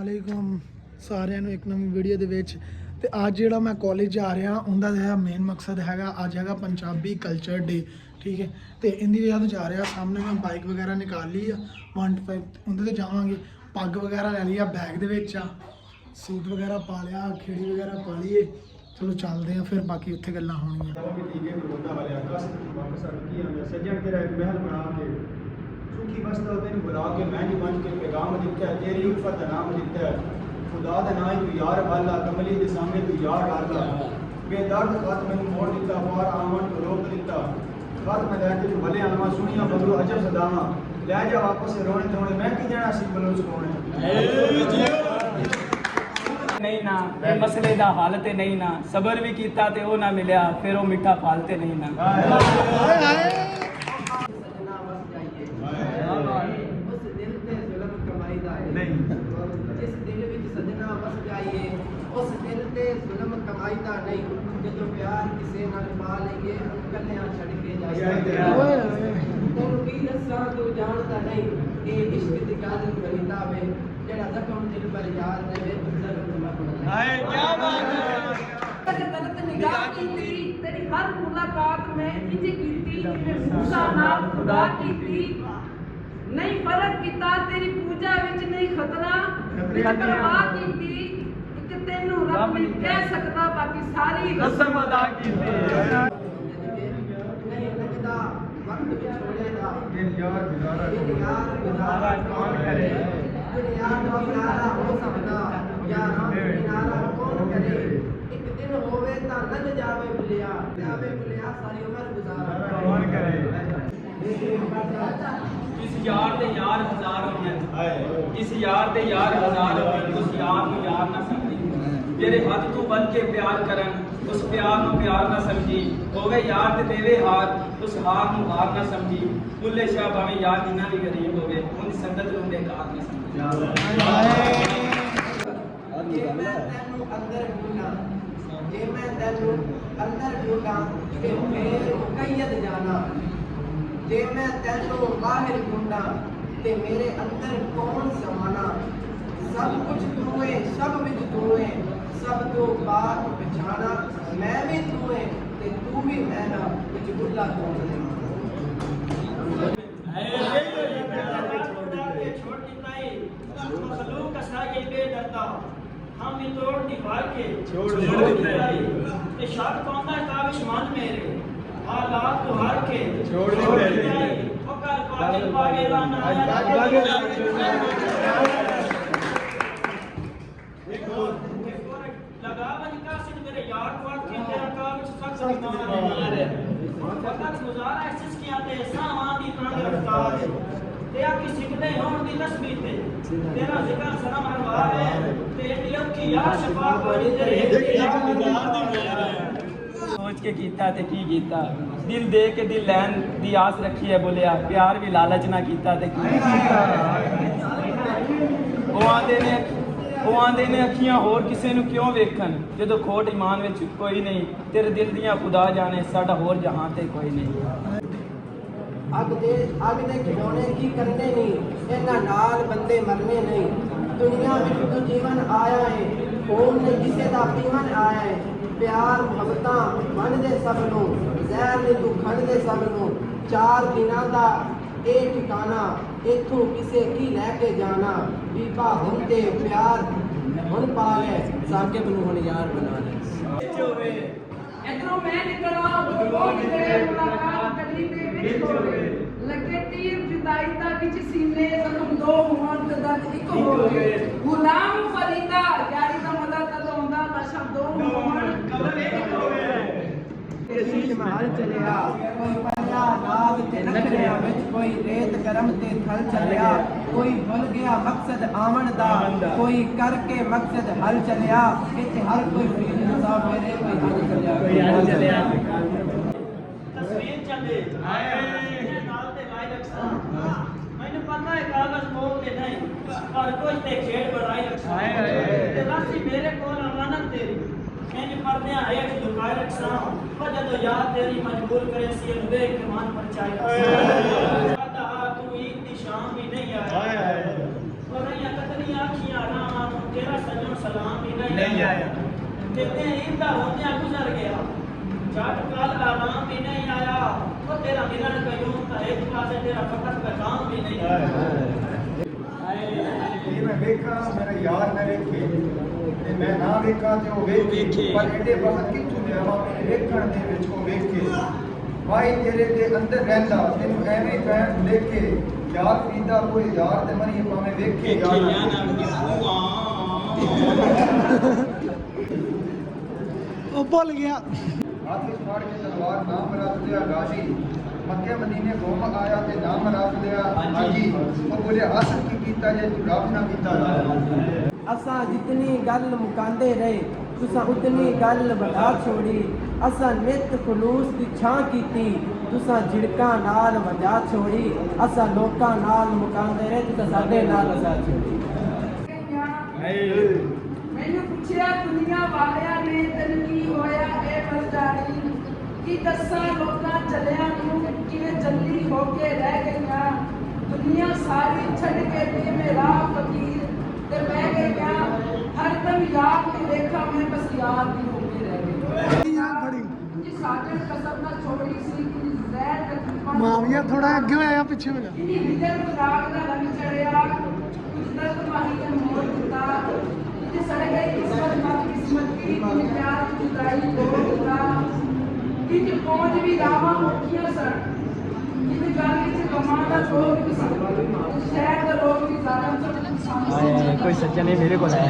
ਵਾਲੇਕੁਮ ਸਾਰਿਆਂ ਨੂੰ ਇੱਕ ਨਵੀਂ ਵੀਡੀਓ ਦੇ ਵਿੱਚ। ਤੇ ਅੱਜ ਜਿਹੜਾ ਮੈਂ ਕਾਲਜ ਜਾ ਰਿਹਾ ਉਹਦਾ ਜਿਹੜਾ ਮੇਨ ਮਕਸਦ ਹੈਗਾ, ਅੱਜ ਹੈਗਾ ਪੰਜਾਬੀ ਕਲਚਰ ਡੇ, ਠੀਕ ਹੈ। ਤੇ ਇੰਦੀ ਵਜ੍ਹਾ ਤੋਂ ਜਾ ਰਿਹਾ। ਸਾਹਮਣੇ ਮੈਂ ਬਾਈਕ ਵਗੈਰਾ ਨਿਕਾਲ ਲਈ ਆ 125 ਉਹਦੇ ਤੇ ਜਾਵਾਂਗੇ। ਪੱਗ ਵਗੈਰਾ ਲੈ ਲਈ ਆ, ਬੈਗ ਦੇ ਵਿੱਚ ਆ, ਸੂਟ ਵਗੈਰਾ ਪਾ ਲਿਆ, ਖੇੜੀ ਵਗੈਰਾ ਪਾ ਲਈਏ। ਚਲੋ ਚੱਲਦੇ ਆ, ਫਿਰ ਬਾਕੀ ਉੱਥੇ ਗੱਲਾਂ ਹੋਣਗੀਆਂ। सज्जन तेरा एक महल बना के सुखी बसता तेन बुला के महंगी बन के पैगाम दिता है, तेरी उल्फत का नाम दिता है। खुदा दा नाम तू यार वाला, कमली दे सामने तू यार डाला। बेदर्द खत मैनू मोड़ दिता, पार आवन तो रोक दिता। खत मैं लैके तू भले आवा, सुनिया बगलो अजब सदावा। लै जा वापस रोने धोने, मैं की जाना सी बलोच कोने। नहीं ना मसले दा हाल ते नहीं ना, सबर भी कीता ते ओ ना मिलिया, फिर ओ मिठा फल ते नहीं ना। तेरी हर मुलाकात में इंज कीती मूसा नाल खुदा कीती। नहीं फर्क कीता तेरी पूजा विच, नहीं खतरा विच परवाह कीती। एक तेनू रब नहीं कह सकदा, बाकी सारी कसम अदा कीती। नहीं लगदा वक्त छोड़ेगा तेन यार गुजारा गुजारा कौन करे। दुनिया का किनारा हो सकदा, यारां किनारा कौन करे। एक दिन होवे ता लग जावे भुलिया, सारी उम्र गुजारा कौन करे। इस यार दे यार हजार होने, इस यार दे यार हजार होने, उस यार को यार ना समझी। जेरे हद तू बन के प्यार करन, उस प्यार को प्यार ना समझी। होवे यार ते देवे हार, उस हार को हार ना समझी। बुल्ले शाह भावे यार जिन्ना भी गरीब होवे, उन संगत ਨੂੰ बेकार ना समझी। जे मैं तेनू अंदर ढूंढा, जे मैं तेनू अंदर ढूंढा ते फिर मुकैयद जाना। जे मैं तेनू बाहर ढूंढा ते मेरे अंदर कौन समाना। सब कुछ तू है, सब विच तू है, सब तो बात पहचाना। मैं भी तू है ते तू भी मैं ना, विच गुल्ला कौन है। हम तोड़ दीवार के छोड़ ये शाद कौन है काबिश मान मेरे हालात तो हार के छोड़ दे फकर पागल पागेला ना लगा बन का सिर मेरे यार को के तेरा काबिश सख्त बीमार है फकर गुजारा ऐसे की आते सामान दी प्राण अवतार तेरा की सिकते हों दी तस्बीह ते तेरा जिक्र सना मरवा है तेरी अखी यार शफा वाली तेरे सोच के कीता ते की कीता। दिल दे के दिल लैन दी आस रखी है, बोलिया प्यार भी लालच ना कीता ते की कीता। ਉਹ ਆਂਦੇ ਨੇ ਅੱਖੀਆਂ ਹੋਰ ਕਿਸੇ ਨੂੰ ਕਿਉਂ ਵੇਖਣ, ਜਦੋਂ ਖੋਟ ਈਮਾਨ ਵਿੱਚ ਕੋਈ ਨਹੀਂ। ਤੇਰੇ ਦਿਲ ਦੀਆਂ ਖੁਦਾ ਜਾਣੇ, ਸਾਡਾ ਹੋਰ ਜਹਾਂ ਤੇ ਕੋਈ ਨਹੀਂ। अग दे खिलौने की करने नहीं, इन्हां नाल बंदे मरने नहीं। दुनिया में तू जीवन आया है, कौन ने किसे दा पीवन आया है। प्यार मुहब्बतां मन दे सब नूं, जहर ने तू खण दे सब नूं। 4 दिनां दा ए ठिकाना, इथों किसे की लैके जाना। बीबा हुण ते प्यार हुण पा ले, साकिब नूं हुण यार बना ले। इधरों मैं निकला वो तेरे मुलाकात करी ते विच होवे। लगे तीर जुदाई दा विच सीने, जख्म दो होण ते दर्द इक होवे। गुलाम फरीदा यारी दा मजा तद आंदा, लाशा दो होण कबर इक होवे। सीन महल चलिया कोई पल्ला नाग ते नखरिया विच, कोई रेत गरम ते थल चलिया। कोई भूल गया मकसद आमन दा, कोई करके मकसद हल चलिया। इत्थे हर कोई फरीद मुसाफिर है, कोई हल चलिया तस्वीर चले हाय नाल ते लाई रखसा। मैंने पता है कागज मोल के नहीं, पर कुछ ते खेड़ बढ़ाई रखसा। ते राशि मेरे कोल अमानत तेरी, मैंने पर्दे हेठ झुकाए रखसा। वजह तो याद तेरी मजबूर करे सी अनबे के मान पर चाहे तू ईद दी शाम भी नहीं आया। और या कतनी आखियां आराम आया कितने ईद दा होने गुजर गया जट कल आराम भी नहीं आया तो तेरा मिलन कयूं ता एक पासे तेरा फकत का काम भी नहीं आया ਇਹ ਮੈਂ ਵੇਖਾਂ ਮੇਰਾ ਯਾਰ ਨਾ ਵੇਖੇ ਤੇ ਮੈਂ ਨਾ ਵੇਖਾਂ ਤੇ ਉਹ ਵੇਖੇ ਪਰ ਐਡੇ ਵਕਤ ਕਿੱਥੋਂ ਲਿਆਵਾਂ ਮੇਰੇ ਵੇਖਣ ਦੇ ਵਿੱਚ ਉਹ ਵੇਖੇ ਭਾਈ ਤੇਰੇ ਦੇ ਅੰਦਰ ਰਹਿੰਦਾ ਤੈਨੂੰ ਐਵੇਂ ਪੈਣ ਲੇਕੇ ਯਾਰ ਪੀਂਦਾ ਕੋਈ ਯਾਰ ਤੇ ਮਰੀ ਭਾਵੇਂ ਵੇਖੇ ਯਾਰ ਉਹ ਭੁੱਲ ਗਿਆ ਹੱਥ ਵਿੱਚ ਫੜ ਕੇ ਤਲਵਾਰ ਨਾਮ ਰੱਖ ਲਿਆ ਗਾਜ਼ੀ ਮੱਕੇ ਮਦੀਨੇ ਘੁੰਮ ਆਇਆ ਤੇ ਨਾਮ ਰੱਖ ਲਿਆ ਹਾਜੀ ਉਹ ਬੋਲੇ ਹਸਨ ਕੀ ਕੀਤਾ ਜੇ ਤੂੰ ਰੱਬ ਨਾ ਕੀਤਾ असा जितनी गल मुकांदे रहे तुसा उतनी गल बढ़ा छोड़ी असा नित खलूस दी छां कीती तुसा झिड़का नाल वजा छोड़ी असा लोकां नाल मुकांदे रहे तुसा साडे नाल वजा छोड़ी ਮੈਨੂੰ ਪੁੱਛਿਆ ਦੁਨੀਆ ਵਾਲਿਆਂ ਨੇ ਤੈਨੂੰ ਕੀ ਹੋਇਆ ਇਹ ਮਰਦਾਨੀ ਕੀ ਦੱਸਾਂ ਲੋਕਾਂ ਚੱਲਿਆਂ ਨੂੰ ਕਿਵੇਂ ਜੱਲੀ ਹੋ ਕੇ ਰਹਿ ਗਈਆਂ ਦੁਨੀਆ ਸਾਰੀ ਛੱਡ ਕੇ ਤੇ ਮੇਰਾ ਫਕੀਰ ਤੇ ਬਹਿ ਗਈਆਂ ਹਰ ਦਮ ਯਾਦ ਨੂੰ ਦੇਖਾਂ ਮੈਂ ਬਸ ਯਾਦ ਹੀ ਹੋ ਕੇ ਰਹਿ ਗਈ ਜੀ ਸਾਜਣ ਕਸਮ ਨਾ ਛੋੜੀ ਸੀ ਕਿ ਜ਼ਹਿਰ ਤਕਲੀਫਾਂ ਮਾਵੀਆ ਥੋੜਾ ਅੱਗੇ ਹੋਇਆ ਪਿੱਛੇ ਹੋ ਜਾ ਇਨੀ ਵਿਦਰ ਰਾਗ ਦਾ ਰੰਗ ਚੜਿਆ ਕੁਝ ਦਰਦ ਮਾਹੀ ਨੇ ਮੋੜ ਦਿੱਤਾ ਕਿ ਸੜ ਗਈ ਕਿਸਮਤ ਮਤ ਕਿਸਮਤ ਕੀ ਤੂੰ ਪਿਆਰ ਦੀ ਜੁਦਾਈ ਤੋੜ ਦਿੱਤਾ ਕਿ ਪਹੁੰਚ ਵੀ ਰਾਵਾਂ ਮੁੱਕੀਆਂ ਸਨ ਜਿਵੇਂ ਗੱਲ ਵਿੱਚ ਕਮਾਂ ਦਾ ਸ਼ੋਰ ਵੀ ਸੀ ਸ਼ਹਿਰ ਦੇ ਲੋਕ ਵੀ ਜ਼ਾਲਮ ਸਭ कोई सच्चा नहीं मेरे को है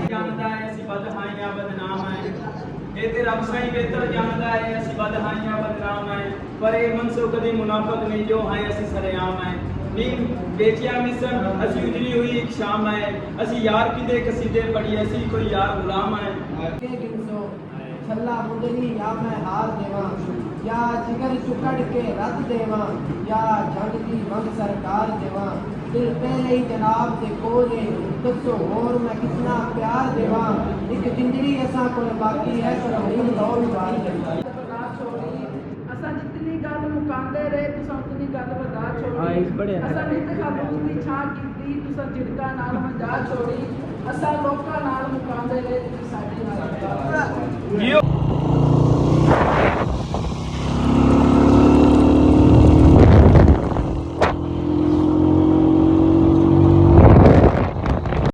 जानता है ਅਸੀਂ ਬਦਹਾਈਆਂ ਬਦਨਾਮ ਹੈ ਇਹ ਤੇ ਰੱਬ ਸਾਈਂ ਬਿਹਤਰ ਜਾਣਦਾ ਹੈ ਅਸੀਂ ਬਦਹਾਈਆਂ ਬਦਨਾਮ ਹੈ ਪਰ ਇਹ ਮਨਸੋ ਕਦੀ ਮੁਨਾਫਕ ਨਹੀਂ ਜੋ ਹੈ ਅਸੀਂ ਸਰੇਆਮ ਹੈ ਨੀਮ ਵੇਚਿਆ ਮਿਸਰ ਅਸੀਂ ਉਜੜੀ ਹੋਈ ਇੱਕ ਸ਼ਾਮ ਹੈ ਅਸੀਂ ਯਾਰ ਕਿਦੇ ਕਸੀਦੇ ਪੜੀ ਅਸੀਂ ਕੋਈ ਯਾਰ ਗੁਲਾਮ ਹੈ के गिनसो छल्ला मुंदरी या मैं हार देवा या जिगर चुकड़ के रद देवा या जंग की मंग सरकार देवा दिल पहले ही जनाब दे कोले दसो और मैं कितना प्यार देवा एक जिंदड़ी ऐसा कोई बाकी है पर हम दौड़ बार करता ਅਸਾਂ ਜਿਤਨੀ ਗੱਲ ਮੁਕਾਂਦੇ ਰਹੇ ਤੁਸੀਂ ਉਤਨੀ ਗੱਲ ਵਧਾ ਛੋੜੀ ਹਾਂ, ਇਸ ਬੜੇ ਅਸਾਂ ਨਿਤ ਖਾਲੂਸ ਦੀ ਛਾਂ ਕੀਤੀ ਤੁਸੀਂ ਝਿੜਕਾਂ ਨਾਲ ਵਜਾ ਛੋੜੀ ਅਸਾਂ ਲੋਕਾਂ ਨਾਲ ਮੁਕਾਂਦੇ ਰਹੇ ਤੁਸੀਂ ਸਾਡੇ ਨਾਲ ਜਿਓ